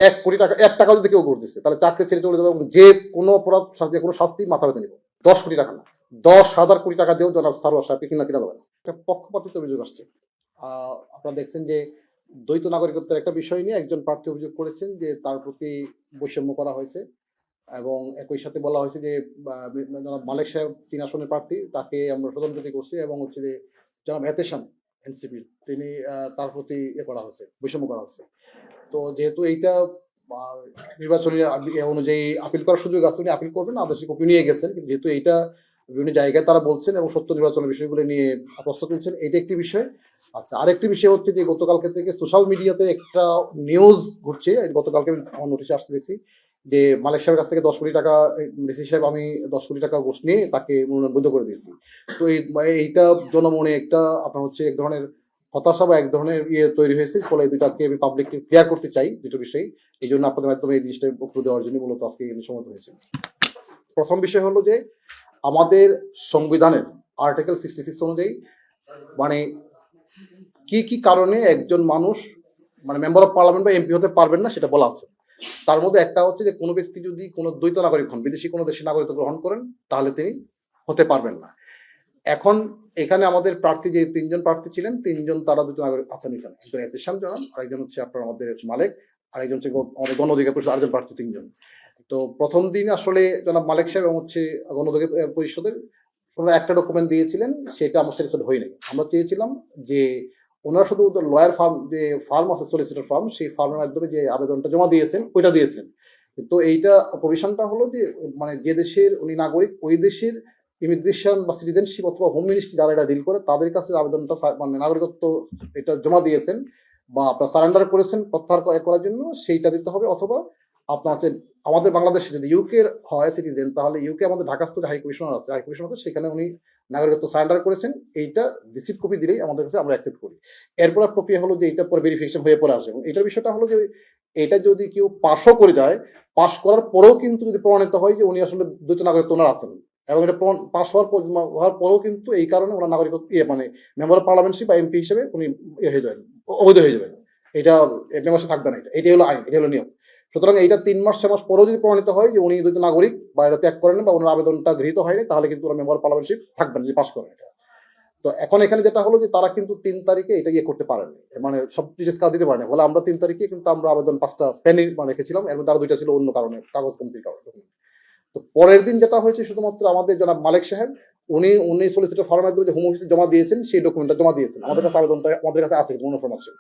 1 কোটি টাকা 1 টাকা যদি কেউ করতেছে তাহলে চাকরি ছেড়ে চলে যাবে এবং যে কোনো অপরাধ যে কোনো শাস্তি মাথা পেতে নিব। 10 কোটি টাকা না, 10,000 কোটি টাকা দিয়েও জনাব সারোয়ার সাহেবকে কিনা দেবে না। একটা পক্ষপাতিত্ব অভিযোগ আসছে। আপনারা দেখছেন যে দ্বৈত নাগরিকত্বের একটা বিষয় নিয়ে একজন প্রার্থী অভিযোগ করেছেন যে তার প্রতি বৈষম্য করা হয়েছে এবং একই সাথে বলা হয়েছে যে জনাব মালেক সাহেব 3 আসনের প্রার্থী, তাকে আমরা স্বতন্ত্রতা করছি এবং হচ্ছে যে জনাব এহতেশাম এনসিপির তিনি তার প্রতি করা হয়েছে, বৈষম্য করা হয়েছে। তো যেহেতু এইটা নির্বাচনী অনুযায়ী আপিল করার সুযোগ আছে, উনি আপিল করবেন, আদেশে কপি নিয়ে গেছেন, কিন্তু যেহেতু এইটা বিভিন্ন জায়গায় তারা বলছেন এবং সত্য নির্বাচনের বিষয়গুলো নিয়ে প্রশ্ন তুলছেন, এইটা একটি বিষয়। আচ্ছা, আরেকটি বিষয় হচ্ছে যে গতকালকে থেকে সোশ্যাল মিডিয়াতে একটা নিউজ ঘুরছে, গতকালকে আমার নোটিশে আসতে দেখছি যে মালেক সাহেবের কাছ থেকে 10 কোটি টাকা ডিসি সাহেব আমি 10 কোটি টাকা ঘুষ নিয়ে তাকে মনোনয়ন বৈধ করে দিয়েছি। তো এইটা জনমনে একটা আপনার হচ্ছে এক ধরনের হতাশা বা এক ধরনের তৈরি হয়েছে। ফলে এই দুটাকে আমি পাবলিকলি ক্লিয়ার করতে চাই, দুটো বিষয়। এই জন্য আপনাদের মাধ্যমে এই জিনিসটা বক্তব্য দেওয়ার জন্য মূলত আজকে এখানে সময় হয়েছে। প্রথম বিষয় হলো যে আমাদের সংবিধানের আর্টিকেল 66 অনুযায়ী মানে কি কি কারণে একজন মানুষ মানে মেম্বার অফ পার্লামেন্ট বা এমপি হতে পারবেন না সেটা বলা আছে। তার মধ্যে একটা হচ্ছে যে কোনো ব্যক্তি যদি কোনো দ্বৈত নাগরিক হন, বিদেশি কোনো দেশের নাগরিকত্ব গ্রহণ করেন, তাহলে তিনি হতে পারবেন না। এখন এখানে আমাদের প্রার্থী যে 3জন প্রার্থী ছিলেন, 3জন তারা দুটো নাগরিক আছেন এখানে, একজন এহতেশাম জানান, আরেকজন হচ্ছে আপনার আমাদের মালেক, আরেকজন হচ্ছে আমাদের গণ অধিকার পরিষদ আরেকজন প্রার্থী, 3জন। তো প্রথম দিন আসলে জনাব মালেক সাহেব এবং হচ্ছে গণ অধিকার পরিষদের ওনারা একটা ডকুমেন্ট দিয়েছিলেন, সেটা আমার স্যাটিসফাইড হয়নি। আমরা চেয়েছিলাম যে ওনারা শুধু লয়ার ফার্ম যে ফার্ম আছে সলিসিটর ফার্ম, সেই ফার্মের মাধ্যমে যে আবেদনটা জমা দিয়েছেন ওইটা দিয়েছেন। কিন্তু এইটা প্রভিশনটা হলো যে মানে যে দেশের উনি নাগরিক ওই দেশের ইমিগ্রেশন বা সিটিজেনশিপ অথবা হোম মিনিস্ট্রি যারা এটা ডিল করে তাদের কাছে আবেদনটা মানে নাগরিকত্ব এটা জমা দিয়েছেন বা আপনার সারেন্ডার করেছেন প্রত্যাহার করার জন্য, সেইটা দিতে হবে। অথবা আপনার হচ্ছে আমাদের বাংলাদেশে যদি ইউকে হয় সিটিজেন, তাহলে ইউকে আমাদের ঢাকাস্থ হাই কমিশনার আছে, হাই কমিশনার আছে, সেখানে উনি নাগরিকত্ব সারেন্ডার করেছেন, এইটা রিসিপ্ট কপি দিলেই আমাদের কাছে আমরা অ্যাকসেপ্ট করি। এরপর প্রক্রিয়া হলো যে এইটা পরে ভেরিফিকেশন হয়ে পরে আসে। এবং এটার বিষয়টা হলো যে এটা যদি কেউ পাশও করে যায়, পাশ করার পরেও কিন্তু যদি প্রমাণিত হয় যে উনি আসলে দ্বৈত নাগরিকত্ব ওনার আছেন, এবং এটা পাস হওয়ার পরেও কিন্তু এই কারণে ওনার নাগরিকত্ব মানে মেম্বার অফ পার্লামেন্টশিপ বা এমপি হিসেবে উনি হয়ে যাবেন, অবৈধ হয়ে যাবেন, এটা মেম্বারশিপ থাকবে না। এটাই হলো আইন, এটা হলো নিয়ম। সুতরাং এইটা 3 মাস 6 মাস পরেও যদি প্রমাণিত হয় যে উনি দ্বৈত নাগরিক বা এটা ত্যাগ করেন বা ওনার আবেদনটা গৃহীত হয়নি, তাহলে কিন্তু ওরা মেম্বার পার্লামেন্টশিপ থাকবেন যদি পাস করেন এটা। তো এখন এখানে যেটা হলো যে তারা কিন্তু 3 তারিখে এটা করতে পারেন, মানে সব ডিটেলস কাজ দিতে পারেন। বলে আমরা 3 তারিখে কিন্তু আমরা আবেদন 5টা পেন্ডিং রেখেছিলাম, এর মধ্যে আরো 2টা ছিল অন্য কারণে, কাগজ কমতির কারণে। তো পরের দিন যেটা হয়েছে শুধুমাত্র আমাদের জনাব মালেক সাহেব উনি সলিসিটর ফার্মের মাধ্যমে যে হোম অফিসে জমা দিয়েছেন সেই ডকুমেন্টটা জমা দিয়েছেন, আমাদের কাছে আবেদনটা আমাদের কাছে আছে, কোনো ফর্ম আছে,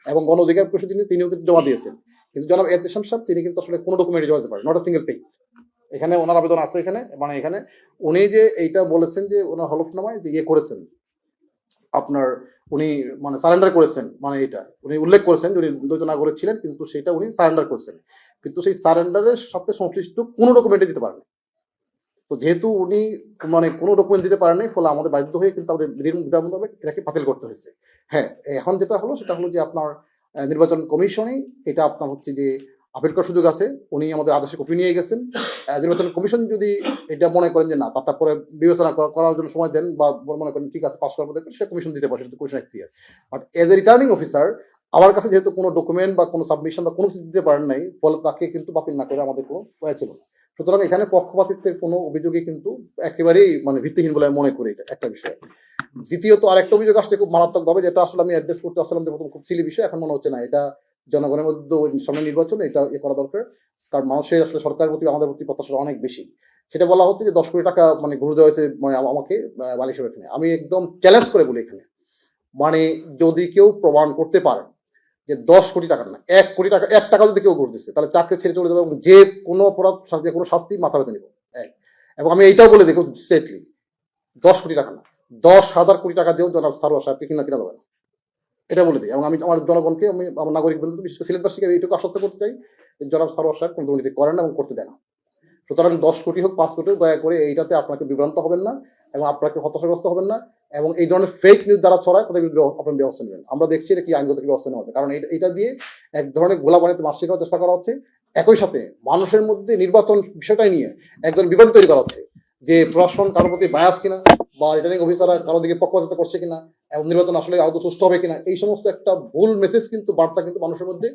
এবং গণ অধিকার পরিষদ তিনিও কিন্তু জমা দিয়েছেন। কিন্তু জনাব এহতেশাম সাহেব তিনি কিন্তু আসলে কোনো ডকুমেন্ট জমা দিতে পারেন, নট আ সিঙ্গেল পেজ। এখানে ওনার আবেদন আছে, এখানে মানে এখানে উনি যে এইটা বলেছেন যে ওনার হলফনামায় যে করেছেন আপনার উনি মানে সারেন্ডার করেছেন, মানে এটা উনি উল্লেখ করেছেন যে উনি দ্বৈত নাগরিক ছিলেন, কিন্তু সেটা উনি সারেন্ডার করেছেন, কিন্তু সেই সারেন্ডারের সাথে সংশ্লিষ্ট কোনো ডকুমেন্টে দিতে পারেন। তো যেহেতু উনি মানে কোনো ডকুমেন্ট দিতে পারেন নাই, ফলে আমাদের বাধ্য হয়ে কিন্তু আমাদের বিধান মোতাবেক এটাকে বাতিল করতে হয়েছে। হ্যাঁ, এখন যেটা হলো সেটা হলো যে আপনার নির্বাচন কমিশনে এটা আপনার হচ্ছে যে আপিল করার সুযোগ আছে, উনি আমাদের আদেশে কপি নিয়ে গেছেন। নির্বাচন কমিশন যদি এটা মনে করেন যে না, তারটা পরে বিবেচনা করার জন্য সময় দেন বা মনে করেন ঠিক আছে পাস করার পরে সে কমিশন দিতে পারে, সেটা কমিশন এখতিয়ার। But as a returning officer আমার কাছে যেহেতু কোনো ডকুমেন্ট বা কোনো সাবমিশন বা কোনো কিছু দিতে পারেন নাই, ফলে তাকে কিন্তু বাতিল না করে আমাদের কোনো উপায় ছিল না। সুতরাং এখানে পক্ষপাতিত্বের কোনো অভিযোগই কিন্তু একেবারেই মানে ভিত্তিহীন বলে মনে করি, এটা একটা বিষয়। দ্বিতীয়ত আরেকটা অভিযোগ আসছে খুব মারাত্মক ভাবে, যেটা আসলে আমি অ্যাড্রেস করতে আসলাম যে প্রথম খুব সিলি বিষয়, এখন মনে হচ্ছে না এটা জনগণের মধ্যে সামনে নির্বাচনে এটা করা দরকার, কারণ মানুষের আসলে সরকারের প্রতি আমাদের প্রতি প্রত্যাশা অনেক বেশি। সেটা বলা হচ্ছে যে 10 কোটি টাকা মানে ঘুরে দেওয়া হয়েছে মানে আমাকে বালিশের এখানে। আমি একদম চ্যালেঞ্জ করে বলি এখানে, মানে যদি কেউ প্রমাণ করতে পারে যে 10 কোটি টাকা না, 1 কোটি টাকা 1 টাকা যদি কেউ করতেছে তাহলে চাকরি ছেড়ে চলে যাবে এবং যে কোনো অপরাধ যে কোনো শাস্তি মাথা পেতে নিব। এবং আমি এইটাও বলে দেখো স্ট্রেটলি, 10 কোটি টাকা না, 10,000 কোটি টাকা দিয়েও জনাব সারোয়ার সাহেবকে কিনা দেবে না, এটা বলে দিই। এবং আমি আমার জনগণকে, আমি আমার নাগরিক বন্ধু বিশেষ করে সিলেটবাসীকে এইটুকু আশ্বস্ত করতে চাই যে জনাব সারোয়ার সাহেব কোনো দুর্নীতি করেন না এবং করতে দেয় না। সুতরাং 10 কোটি হোক 5 কোটি হোক, দয়া করে এইটাতে আপনাকে বিভ্রান্ত হবেন না এবং আপনাকে হতাশাগ্রস্ত হবেন না, এবং এই ধরনের ফেক নিউজ যারা ছড়ায় তাদের বিরুদ্ধে আপনার ব্যবস্থা নেবেন। আমরা দেখছি এটা কি আইনগত ব্যবস্থা নেওয়া হবে, কারণ এটা দিয়ে এক ধরনের গোলা বানাতে মাস শেখার চেষ্টা করা হচ্ছে। একই সাথে মানুষের মধ্যে নির্বাচন বিষয়টাই নিয়ে একজন বিভ্রান্ত তৈরি করা হচ্ছে যে প্রশাসন কারোর প্রতি বায়াস কিনা বা রিটার্নিং অফিসাররা কারো দিকে পক্ষপাতিত্ব করছে কিনা এবং নির্বাচন আসলে আদৌ সুস্থ হবে কিনা, এই সমস্ত একটা ভুল মেসেজ কিন্তু বার্তা কিন্তু মানুষের মধ্যে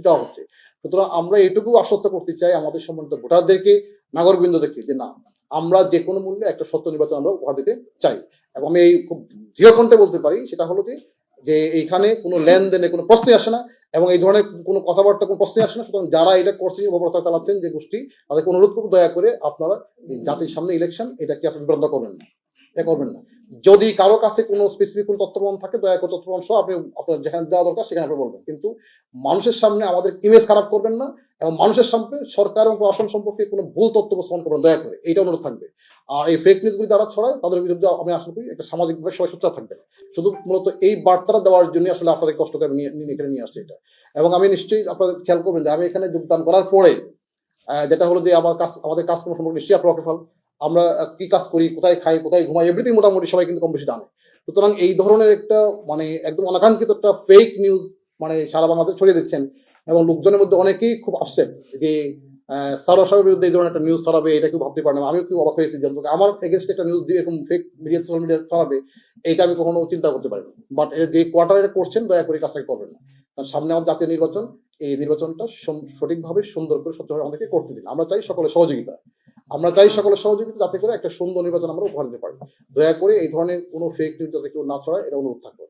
দেওয়া হচ্ছে। সুতরাং আমরা এটুকু আশ্বস্ত করতে চাই আমাদের সম্মানিত ভোটারদেরকে, নাগরিকবৃন্দদেরকে, যে না, আমরা যে কোনো মূল্যে একটা সত্য নির্বাচন আমরা উপহার দিতে চাই। এবং আমি এই খুব দৃঢ় কণ্ঠে বলতে পারি, সেটা হলো যে এইখানে কোনো লেনদেনে কোনো প্রশ্নই আসে না, এবং এই ধরনের কোনো কথাবার্তা কোনো প্রশ্নই আসে না। সুতরাং যারা এটা করছে, অপপ্রচার চালাচ্ছেন যে গোষ্ঠী, তাদেরকে অনুরোধ করব দয়া করে আপনারা এই জাতির সামনে ইলেকশন, এটাকে আপনি বিভ্রান্ত করবেন না, এটা করবেন না। যদি কারো কাছে কোনো স্পেসিফিক কোনো তথ্য প্রমাণ থাকে, দয়া করে তথ্য প্রমাণ সহ আপনি আপনার যেখানে দেওয়া দরকার সেখানে আপনি বলবেন, কিন্তু মানুষের সামনে আমাদের ইমেজ খারাপ করবেন না, এবং মানুষের সামনে সরকার এবং প্রশাসন সম্পর্কে কোনো ভুল তথ্য উপস্থাপন করবেন দয়া করে, এইটা অনুরোধ থাকবে। আর এই ফেক নিউজগুলি যারা ছড়ায় তাদের বিরুদ্ধে আমি আশা করি একটা সামাজিকভাবে সবাই সোচ্চার থাকবে। শুধু মূলত এই বার্তাটা দেওয়ার জন্য আসলে আপনাদের কষ্ট করে এখানে নিয়ে আসছে এটা। এবং আমি নিশ্চয়ই আপনাদের খেয়াল করবেন যে আমি এখানে যোগদান করার পরে যেটা হলো যে আমাদের কাজকর্ম সম্পর্কে নিশ্চয়ই আপনার ওয়াকিফাল। আমরা কি কাজ করি, কোথায় খাই, কোথায় ঘুমাই, এভরিথিং মোটামুটি সবাই কিন্তু কম বেশি জানে। সুতরাং এই ধরনের একটা মানে একদম অনাকাঙ্ক্ষিত একটা ফেক নিউজ মানে সারা বাংলাদেশ ছড়িয়ে দিচ্ছেন, এবং লোকজনের মধ্যে অনেকেই খুব আপসেট যে সারোয়ার সাহেবের বিরুদ্ধে এই ধরনের একটা নিউজ ছড়াবে, এটা কেউ ভাবতে পারে না। আমিও খুব অবাক হয়েছি যে আমার এগেনস্ট একটা নিউজ দিয়ে এরকম ফেক মিডিয়া, সোশ্যাল মিডিয়া ছড়াবে, এটা আমি কখনো চিন্তা করতে পারি না। বাট যে কোয়ার্টার এটা করছেন, দয়া করে কাজটাকে করবেন না। কারণ সামনে আমাদের জাতীয় নির্বাচন, এই নির্বাচনটা সঠিকভাবে সুন্দর করে স্বচ্ছভাবে আমাদেরকে করতে দিন। আমরা চাই সকলের সহযোগিতা, যাতে করে একটা সুন্দর নির্বাচন আমরা উপহার দিতে পারি। দয়া করে এই ধরনের কোনো ফেক নিউজ যাতে কেউ না ছড়ায়, এটা অনুরোধ থাকবে।